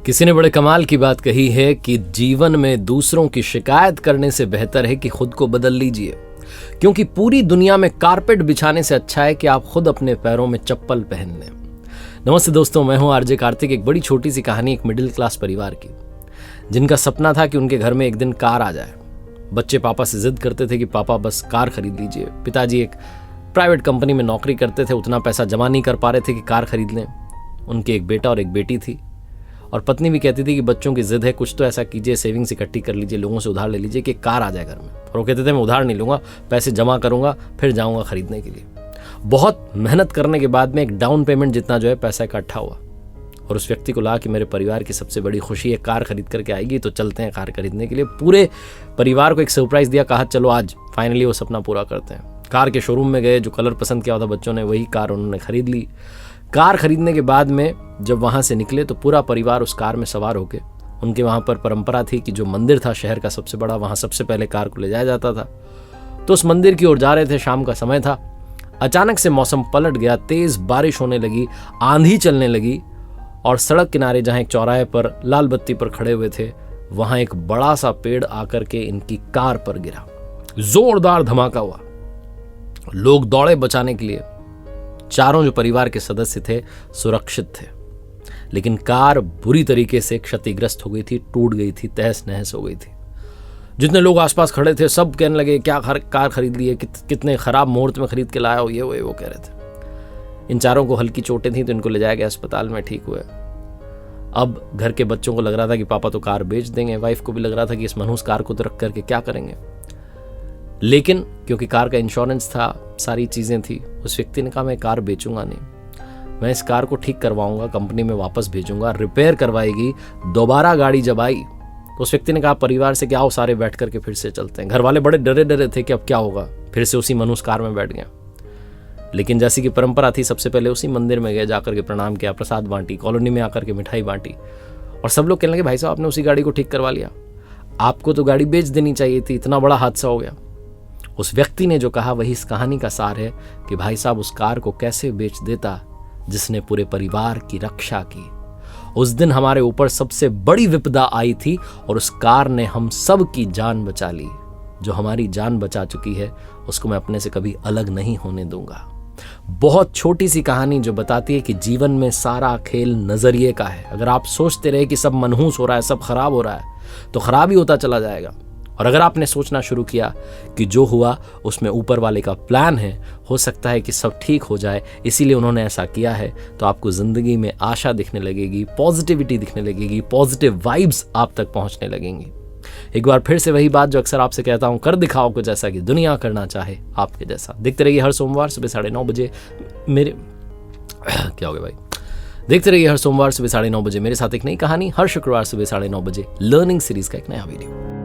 किसी ने बड़े कमाल की बात कही है कि जीवन में दूसरों की शिकायत करने से बेहतर है कि खुद को बदल लीजिए, क्योंकि पूरी दुनिया में कारपेट बिछाने से अच्छा है कि आप खुद अपने पैरों में चप्पल पहन लें। नमस्ते दोस्तों, मैं हूं आरजे कार्तिक। एक बड़ी छोटी सी कहानी एक मिडिल क्लास परिवार की, जिनका सपना था कि उनके घर में एक दिन कार आ जाए। बच्चे पापा से जिद करते थे कि पापा बस कार खरीद लीजिए। पिताजी एक प्राइवेट कंपनी में नौकरी करते थे, उतना पैसा जमा नहीं कर पा रहे थे कि कार खरीद लें। उनके एक बेटा और एक बेटी थी, और पत्नी भी कहती थी कि बच्चों की जिद है, कुछ तो ऐसा कीजिए, सेविंग्स इकट्ठी कर लीजिए, लोगों से उधार ले लीजिए कि कार आ जाए घर में। और वो कहते थे मैं उधार नहीं लूंगा, पैसे जमा करूंगा, फिर जाऊंगा खरीदने के लिए। बहुत मेहनत करने के बाद में एक डाउन पेमेंट जितना जो है पैसा इकट्ठा हुआ, और उस व्यक्ति को लगा कि मेरे परिवार की सबसे बड़ी खुशी है कार खरीद करके आएगी, तो चलते हैं कार खरीदने के लिए। पूरे परिवार को एक सरप्राइज दिया, कहा चलो आज फाइनली वो सपना पूरा करते हैं। कार के शोरूम में गए, जो कलर पसंद किया था बच्चों ने, वही कार उन्होंने खरीद ली। कार खरीदने के बाद में जब वहाँ से निकले तो पूरा परिवार उस कार में सवार होके, उनके वहाँ पर परंपरा थी कि जो मंदिर था शहर का सबसे बड़ा, वहाँ सबसे पहले कार को ले जाया जाता था। तो उस मंदिर की ओर जा रहे थे, शाम का समय था। अचानक से मौसम पलट गया, तेज बारिश होने लगी, आंधी चलने लगी, और सड़क किनारे जहाँ एक चौराहे पर लाल बत्ती पर खड़े हुए थे, वहाँ एक बड़ा सा पेड़ आकर के इनकी कार पर गिरा। जोरदार धमाका हुआ। लोग दौड़े बचाने के लिए। चारों जो परिवार के सदस्य थे सुरक्षित थे, लेकिन कार बुरी तरीके से क्षतिग्रस्त हो गई थी, टूट गई थी, तहस नहस हो गई थी। जितने लोग आसपास खड़े थे सब कहने लगे क्या कार खरीद ली है, कितने खराब मुहूर्त में खरीद के लाया हो, ये वो कह रहे थे। इन चारों को हल्की चोटें थी तो इनको ले जाया गया अस्पताल में, ठीक हुए। अब घर के बच्चों को लग रहा था कि पापा तो कार बेच देंगे, वाइफ को भी लग रहा था कि इस मनहूस कार को तो रख करके क्या करेंगे। लेकिन क्योंकि कार का इंश्योरेंस था, सारी चीज़ें थी, उस व्यक्ति ने कहा मैं कार बेचूंगा नहीं, मैं इस कार को ठीक करवाऊंगा, कंपनी में वापस भेजूंगा, रिपेयर करवाएगी। दोबारा गाड़ी जब आई तो उस व्यक्ति ने कहा परिवार से कि आओ सारे बैठ करके फिर से चलते हैं। घर वाले बड़े डरे थे कि अब क्या होगा, फिर से उसी मनुष्य कार में बैठ गया। लेकिन जैसी कि परंपरा थी, सबसे पहले उसी मंदिर में गए, जाकर के प्रणाम किया, प्रसाद बांटी, कॉलोनी में आकर के मिठाई बांटी, और सब लोग कहने लगे भाई साहब आपने उसी गाड़ी को ठीक करवा लिया, आपको तो गाड़ी बेच देनी चाहिए थी, इतना बड़ा हादसा हो गया। उस व्यक्ति ने जो कहा वही इस कहानी का सार है कि भाई साहब उस कार को कैसे बेच देता जिसने पूरे परिवार की रक्षा की। उस दिन हमारे ऊपर सबसे बड़ी विपदा आई थी और उस कार ने हम सब की जान बचा ली। जो हमारी जान बचा चुकी है उसको मैं अपने से कभी अलग नहीं होने दूंगा। बहुत छोटी सी कहानी जो बताती है कि जीवन में सारा खेल नजरिए का है। अगर आप सोचते रहे कि सब मनहूस हो रहा है, सब खराब हो रहा है, तो खराब ही होता चला जाएगा। और अगर आपने सोचना शुरू किया कि जो हुआ उसमें ऊपर वाले का प्लान है, हो सकता है कि सब ठीक हो जाए, इसीलिए उन्होंने ऐसा किया है, तो आपको जिंदगी में आशा दिखने लगेगी, पॉजिटिविटी दिखने लगेगी, पॉजिटिव वाइब्स आप तक पहुंचने लगेंगी। एक बार फिर से वही बात जो अक्सर आपसे कहता हूं, कर दिखाओ कुछ ऐसा कि दुनिया करना चाहे आपके जैसा। देखते रहिए हर सोमवार सुबह 9:30 बजे मेरे क्या हो गया भाई, देखते रहिए हर सोमवार सुबह 9:30 बजे मेरे साथ एक नई कहानी, हर शुक्रवार सुबह 9:30 बजे लर्निंग सीरीज का एक नया वीडियो।